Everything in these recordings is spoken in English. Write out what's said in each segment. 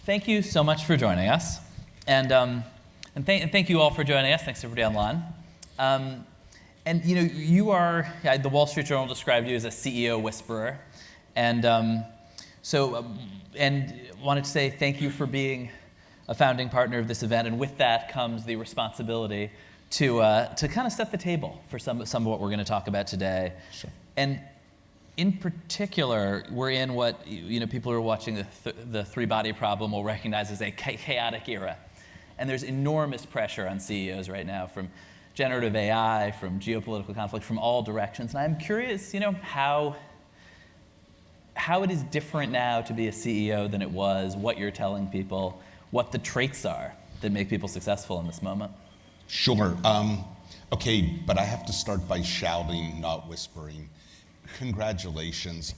Thank you so much for joining us. And thank you all for joining us. Thanks everybody online. And you are, the Wall Street Journal described you as a CEO whisperer. And and wanted to say thank you for being a founding partner of this event. And with that comes the responsibility to kind of set the table for some of what we're going to talk about today. Sure. And in particular, we're in what people who are watching the three-body problem will recognize as a chaotic era. And there's enormous pressure on CEOs right now from generative AI, from geopolitical conflict, from all directions. And I'm curious, how it is different now to be a CEO than it was, what you're telling people, what the traits are that make people successful in this moment. Sure. Okay, but I have to start by shouting, not whispering. Congratulations.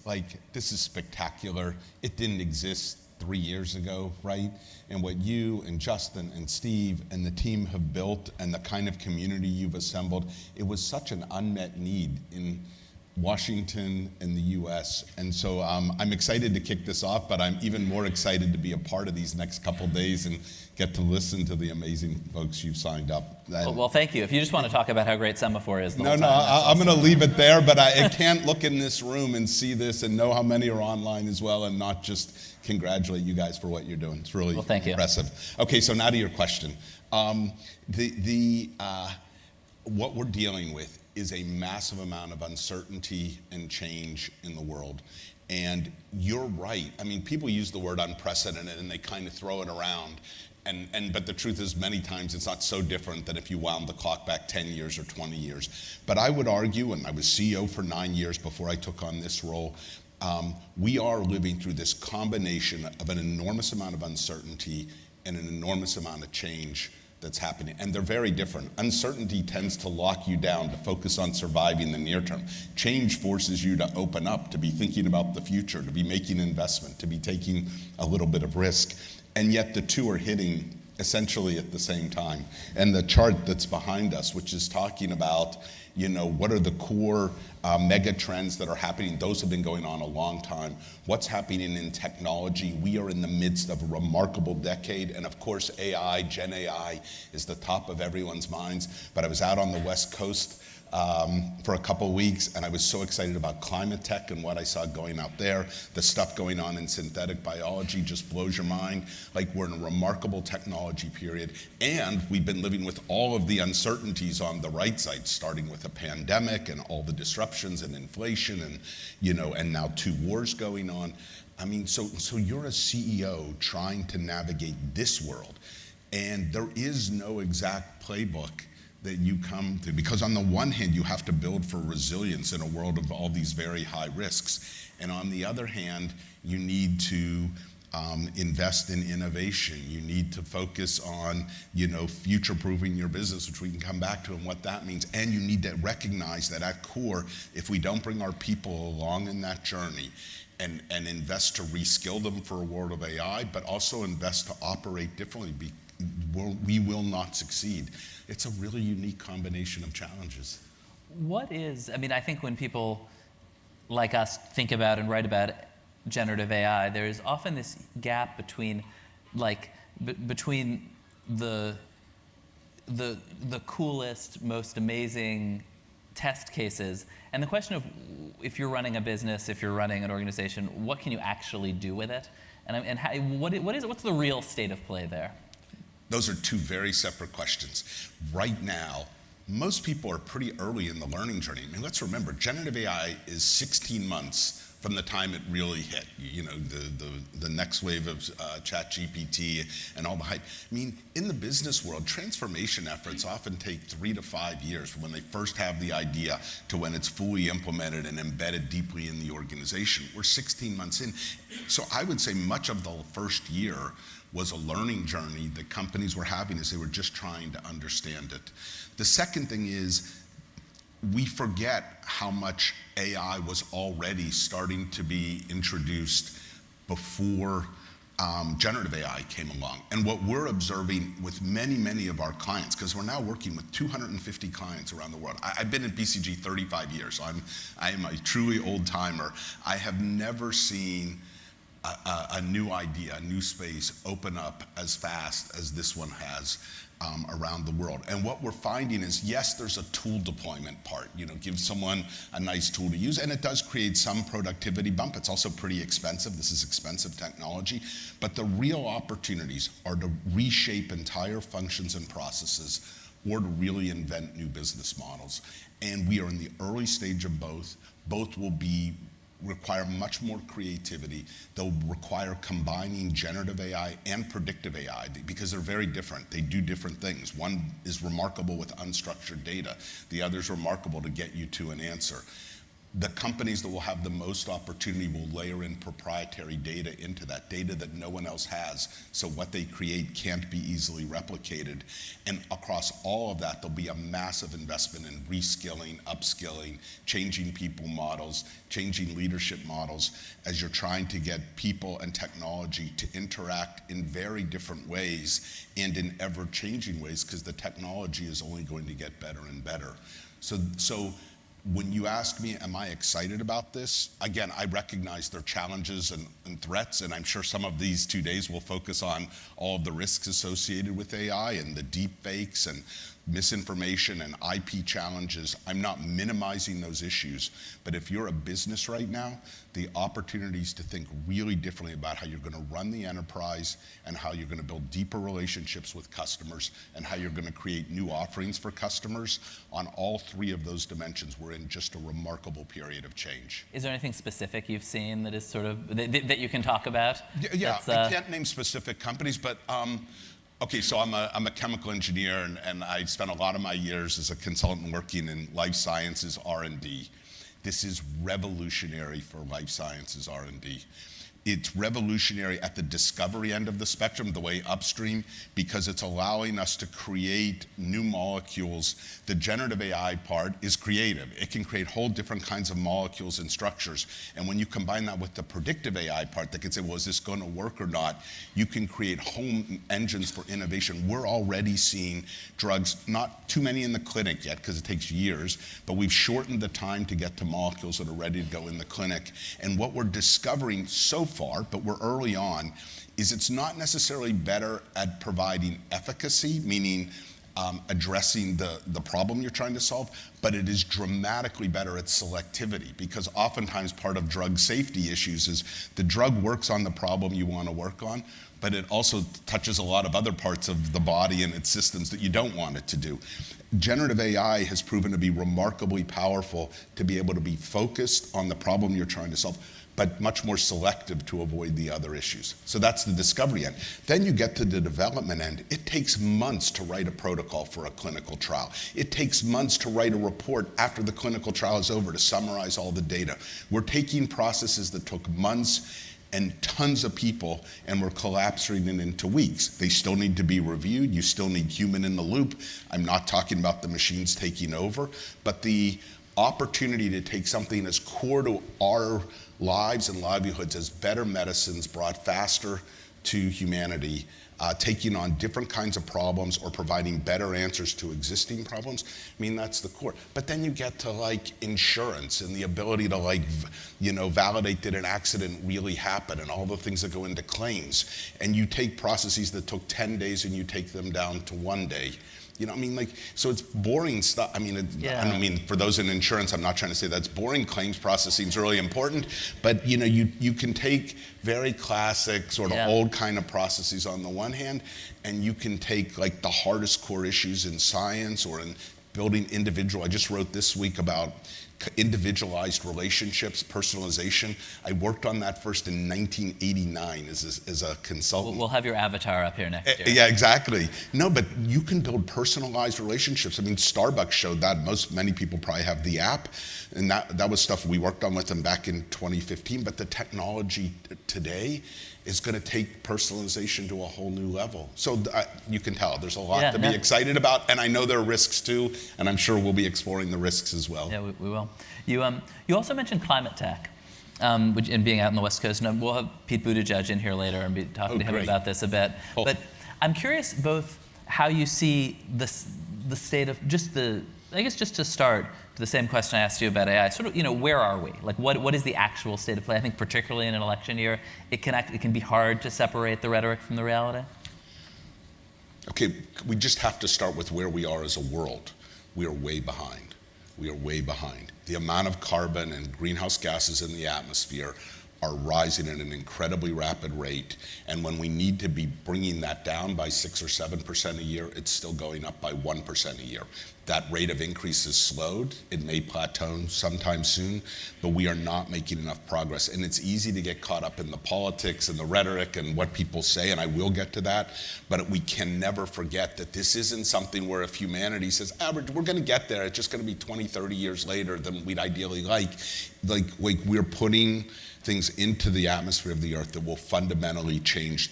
This is spectacular. It didn't exist 3 years ago, right? And what you and Justin and Steve and the team have built and the kind of community you've assembled, it was such an unmet need in Washington and the US. And so I'm excited to kick this off, but I'm even more excited to be a part of these next couple days and get to listen to the amazing folks you've signed up. Well, thank you. If you just want to talk about how great Semafor is the whole time. I'm going to leave it there, but I can't look in this room and see this and know how many are online as well and not just congratulate you guys for what you're doing. It's really impressive. Okay, so now to your question. What we're dealing with is a massive amount of uncertainty and change in the world. And you're right. I mean, people use the word unprecedented and they kind of throw it around. But the truth is many times it's not so different than if you wound the clock back 10 years or 20 years. But I would argue, and I was CEO for 9 years before I took on this role, we are living through this combination of an enormous amount of uncertainty and an enormous amount of change that's happening, and they're very different. Uncertainty tends to lock you down, to focus on surviving the near term. Change forces you to open up, to be thinking about the future, to be making investment, to be taking a little bit of risk, and yet the two are hitting essentially at the same time. And the chart that's behind us, which is talking about what are the core mega trends that are happening? Those have been going on a long time. What's happening in technology? We are in the midst of a remarkable decade. And of course, AI, Gen AI, is the top of everyone's minds. But I was out on the West Coast for a couple weeks, and I was so excited about climate tech and what I saw going out there. The stuff going on in synthetic biology just blows your mind. We're in a remarkable technology period, and we've been living with all of the uncertainties on the right side, starting with a pandemic and all the disruptions and inflation and now 2 wars going on. I mean, so you're a CEO trying to navigate this world, and there is no exact playbook that you come to, because on the one hand, you have to build for resilience in a world of all these very high risks. And on the other hand, you need to invest in innovation. You need to focus on, future-proofing your business, which we can come back to and what that means. And you need to recognize that at core, if we don't bring our people along in that journey and invest to reskill them for a world of AI, but also invest to operate differently, we will not succeed. It's a really unique combination of challenges. I think when people like us think about and write about generative AI, there is often this gap between the coolest, most amazing test cases and the question of, if you're running a business, if you're running an organization, what can you actually do with it? What's the real state of play there? Those are two very separate questions. Right now, most people are pretty early in the learning journey. I mean, let's remember, generative AI is 16 months from the time it really hit. The next wave of ChatGPT and all the hype. I mean, in the business world, transformation efforts often take 3 to 5 years from when they first have the idea to when it's fully implemented and embedded deeply in the organization. We're 16 months in. So I would say much of the first year was a learning journey that companies were having as they were just trying to understand it. The second thing is, we forget how much AI was already starting to be introduced before generative AI came along. And what we're observing with many, many of our clients, because we're now working with 250 clients around the world. I've been at BCG 35 years, so I am a truly old timer. I have never seen a new idea, a new space open up as fast as this one has around the world. And what we're finding is, yes, there's a tool deployment part, give someone a nice tool to use, and it does create some productivity bump. It's also pretty expensive. This is expensive technology. But the real opportunities are to reshape entire functions and processes or to really invent new business models. And we are in the early stage of both. Both will require much more creativity. They'll require combining generative AI and predictive AI because they're very different. They do different things. One is remarkable with unstructured data. The other is remarkable to get you to an answer. The companies that will have the most opportunity will layer in proprietary data into that, data that no one else has, so what they create can't be easily replicated. And across all of that, there'll be a massive investment in reskilling, upskilling, changing people models, changing leadership models, as you're trying to get people and technology to interact in very different ways and in ever-changing ways, because the technology is only going to get better and better. So when you ask me, am I excited about this? Again, I recognize there are challenges and threats, and I'm sure some of these 2 days will focus on all of the risks associated with AI and the deep fakes and misinformation and IP challenges. I'm not minimizing those issues, but if you're a business right now, the opportunities to think really differently about how you're going to run the enterprise and how you're going to build deeper relationships with customers and how you're going to create new offerings for customers, on all three of those dimensions, we're in just a remarkable period of change. Is there anything specific you've seen that is sort of, that you can talk about? Yeah, I can't name specific companies, but okay, so I'm a chemical engineer, and I spent a lot of my years as a consultant working in life sciences R&D. This is revolutionary for life sciences R&D. It's revolutionary at the discovery end of the spectrum, the way upstream, because it's allowing us to create new molecules. The generative AI part is creative. It can create whole different kinds of molecules and structures. And when you combine that with the predictive AI part that can say, well, is this going to work or not? You can create whole engines for innovation. We're already seeing drugs, not too many in the clinic yet, because it takes years, but we've shortened the time to get to molecules that are ready to go in the clinic. And what we're discovering so far, but we're early on, is it's not necessarily better at providing efficacy, meaning addressing the problem you're trying to solve, but it is dramatically better at selectivity, because oftentimes part of drug safety issues is the drug works on the problem you want to work on, but it also touches a lot of other parts of the body and its systems that you don't want it to do. Generative AI has proven to be remarkably powerful to be able to be focused on the problem you're trying to solve, but much more selective to avoid the other issues. So that's the discovery end. Then you get to the development end. It takes months to write a protocol for a clinical trial. It takes months to write a report after the clinical trial is over to summarize all the data. We're taking processes that took months and tons of people, and we're collapsing it into weeks. They still need to be reviewed. You still need human in the loop. I'm not talking about the machines taking over, but the opportunity to take something as core to our lives and livelihoods as better medicines brought faster to humanity, taking on different kinds of problems or providing better answers to existing problems. I mean, that's the core. But then you get to like insurance and the ability to validate that an accident really happened and all the things that go into claims. And you take processes that took 10 days and you take them down to 1 day. So it's boring stuff. I mean, for those in insurance, I'm not trying to say that's boring. Claims processing is really important, but you can take very classic, sort of old kind of processes on the one hand, and you can take like the hardest core issues in science or in building individual. I just wrote this week about individualized relationships, personalization. I worked on that first in 1989 as a consultant. We'll have your avatar up here next year. Yeah, exactly. No, but you can build personalized relationships. I mean, Starbucks showed that. Many people probably have the app, and that was stuff we worked on with them back in 2015. But the technology today is going to take personalization to a whole new level. So you can tell there's a lot to be excited about, and I know there are risks too, and I'm sure we'll be exploring the risks as well. Yeah, we will. You also mentioned climate tech, and being out on the West Coast, and we'll have Pete Buttigieg in here later and be talking to him about this a bit. But I'm curious both how you see the state of just the I guess just to start, the same question I asked you about AI, sort of, where are we? Like, what is the actual state of play? I think particularly in an election year, it can be hard to separate the rhetoric from the reality. Okay, we just have to start with where we are as a world. We are way behind. We are way behind. The amount of carbon and greenhouse gases in the atmosphere are rising at an incredibly rapid rate. And when we need to be bringing that down by 6 or 7% a year, it's still going up by 1% a year. That rate of increase is slowed. It may plateau sometime soon, but we are not making enough progress. And it's easy to get caught up in the politics and the rhetoric and what people say, and I will get to that, but we can never forget that this isn't something where if humanity says, we're going to get there, it's just going to be 20, 30 years later than we'd ideally like. Like we're putting things into the atmosphere of the Earth that will fundamentally change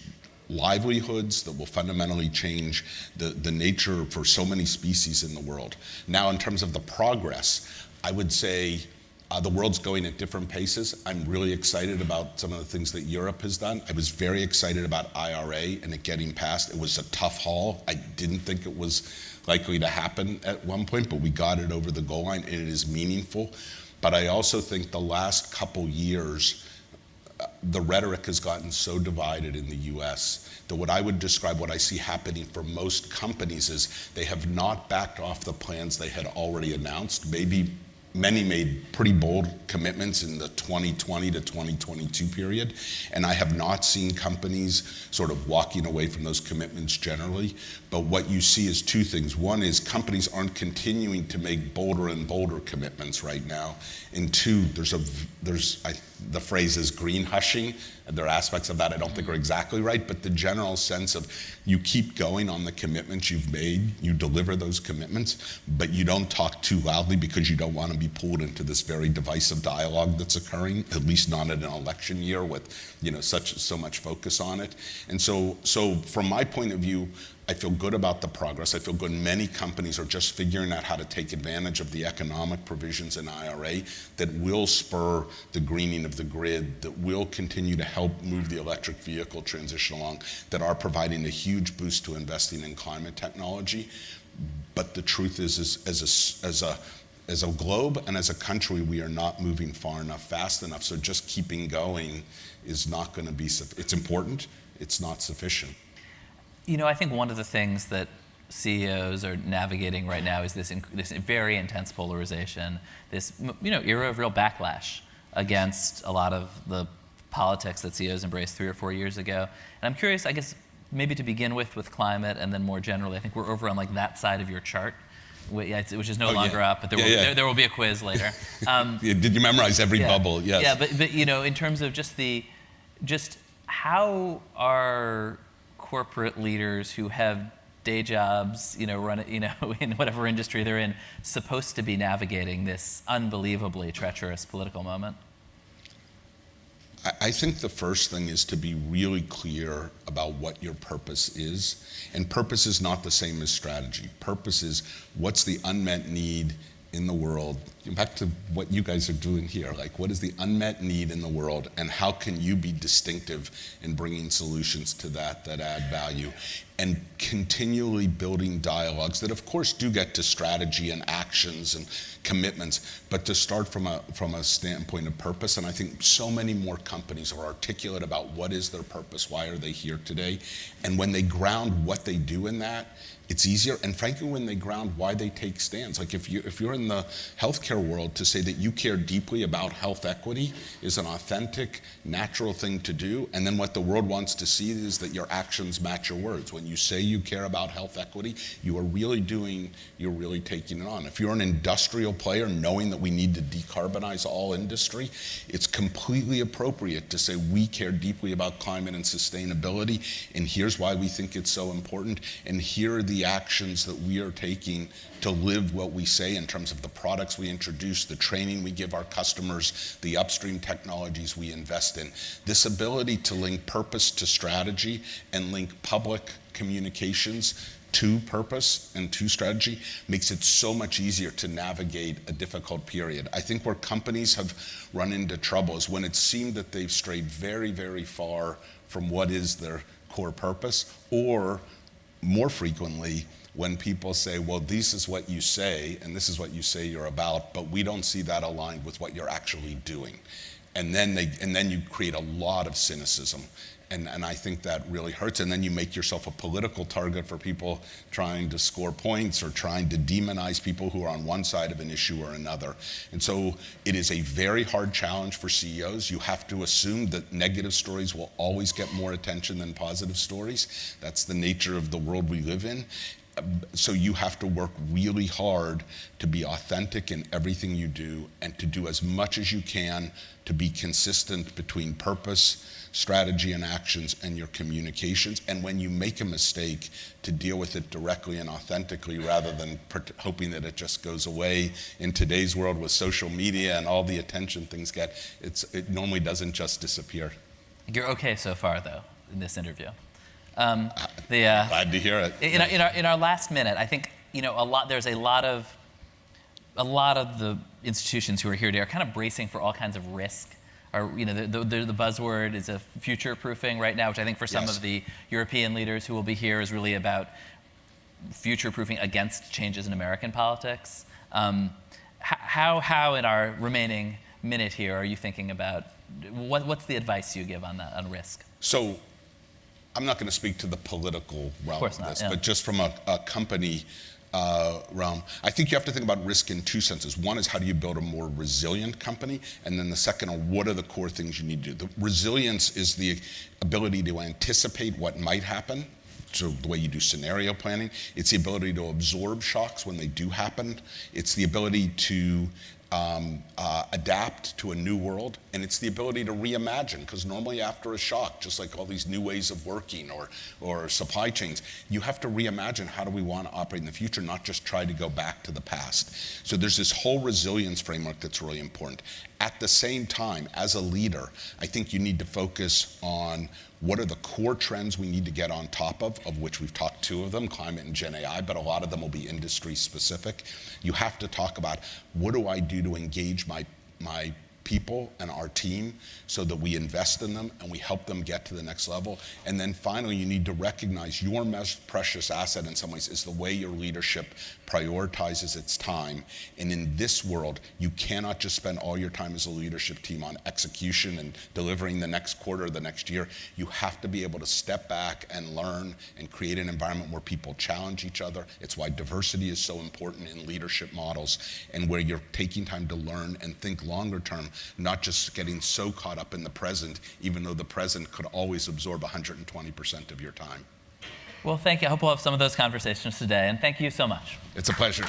livelihoods, that will fundamentally change the nature for so many species in the world. Now, in terms of the progress, I would say the world's going at different paces. I'm really excited about some of the things that Europe has done. I was very excited about IRA and it getting passed. It was a tough haul. I didn't think it was likely to happen at one point, but we got it over the goal line and it is meaningful. But I also think the last couple years, the rhetoric has gotten so divided in the US that what I would describe, what I see happening for most companies is they have not backed off the plans they had already announced. Maybe many made pretty bold commitments in the 2020 to 2022 period, and I have not seen companies sort of walking away from those commitments generally. But what you see is two things. One is companies aren't continuing to make bolder and bolder commitments right now. And two, the phrase is green hushing. There are aspects of that I don't think are exactly right, but the general sense of you keep going on the commitments you've made, you deliver those commitments, but you don't talk too loudly because you don't want to be pulled into this very divisive dialogue that's occurring, at least not in an election year with so much focus on it. And so from my point of view, I feel good about the progress. I feel good many companies are just figuring out how to take advantage of the economic provisions in IRA that will spur the greening of the grid, that will continue to help move the electric vehicle transition along, that are providing a huge boost to investing in climate technology. But the truth is as a globe and as a country, we are not moving far enough, fast enough. So just keeping going is not going to be, it's important, it's not sufficient. I think one of the things that CEOs are navigating right now is this very intense polarization, this era of real backlash against a lot of the politics that CEOs embraced 3 or 4 years ago. And I'm curious, I guess, maybe to begin with climate, and then more generally, I think we're over on like that side of your chart, which is no longer up, but there will be a quiz later. Did you memorize every bubble? Yes. Yeah, but in terms of just how are corporate leaders who have day jobs, run it, in whatever industry they're in, supposed to be navigating this unbelievably treacherous political moment? I think the first thing is to be really clear about what your purpose is. And purpose is not the same as strategy. Purpose is what's the unmet need in the world. Back to what you guys are doing here, like what is the unmet need in the world and how can you be distinctive in bringing solutions to that add value? And continually building dialogues that of course do get to strategy and actions and commitments, but to start from a standpoint of purpose. And I think so many more companies are articulate about what is their purpose, why are they here today? And when they ground what they do in that, it's easier. And frankly, when they ground why they take stands, like if you're in the healthcare world, to say that you care deeply about health equity is an authentic, natural thing to do. And then what the world wants to see is that your actions match your words. When you say you care about health equity, you're really taking it on. If you're an industrial player, knowing that we need to decarbonize all industry, it's completely appropriate to say we care deeply about climate and sustainability, and here's why we think it's so important, and here are the actions that we are taking to live what we say in terms of the products we introduce, the training we give our customers, the upstream technologies we invest in. This ability to link purpose to strategy and link public communications to purpose and to strategy makes it so much easier to navigate a difficult period. I think where companies have run into trouble is when it seemed that they've strayed very, very far from what is their core purpose, or more frequently when people say, well, this is what you say, and this is what you say you're about, but we don't see that aligned with what you're actually doing. And then you create a lot of cynicism. And I think that really hurts. And then you make yourself a political target for people trying to score points or trying to demonize people who are on one side of an issue or another. And so it is a very hard challenge for CEOs. You have to assume that negative stories will always get more attention than positive stories. That's the nature of the world we live in. So you have to work really hard to be authentic in everything you do and to do as much as you can to be consistent between purpose, strategy and actions, and your communications. And when you make a mistake, to deal with it directly and authentically rather than hoping that it just goes away. In today's world with social media and all the attention things get, it normally doesn't just disappear. You're okay so far, though, in this interview. Glad to hear it. In our last minute, I think there's a lot of the institutions who are here today are kind of bracing for all kinds of risk. Or the buzzword is a future-proofing right now, which I think for some of the European leaders who will be here is really about future-proofing against changes in American politics. How in our remaining minute here are you thinking about what's the advice you give on that, on risk? So I'm not going to speak to the political realm of this, but just from a company realm, I think you have to think about risk in two senses. One is how do you build a more resilient company? And then the second are what are the core things you need to do? The resilience is the ability to anticipate what might happen. So the way you do scenario planning. It's the ability to absorb shocks when they do happen. It's the ability to adapt to a new world, and it's the ability to reimagine, because normally after a shock, just like all these new ways of working or supply chains, you have to reimagine how do we want to operate in the future, not just try to go back to the past. So there's this whole resilience framework that's really important. At the same time, as a leader, I think you need to focus on what are the core trends we need to get on top of which we've talked two of them, climate and Gen AI, but a lot of them will be industry specific. You have to talk about what do I do to engage my people and our team so that we invest in them and we help them get to the next level. And then finally, you need to recognize your most precious asset in some ways is the way your leadership prioritizes its time. And in this world, you cannot just spend all your time as a leadership team on execution and delivering the next quarter or the next year. You have to be able to step back and learn and create an environment where people challenge each other. It's why diversity is so important in leadership models, and where you're taking time to learn and think longer term, not just getting so caught up in the present, even though the present could always absorb 120% of your time. Well, thank you. I hope we'll have some of those conversations today, and thank you so much. It's a pleasure.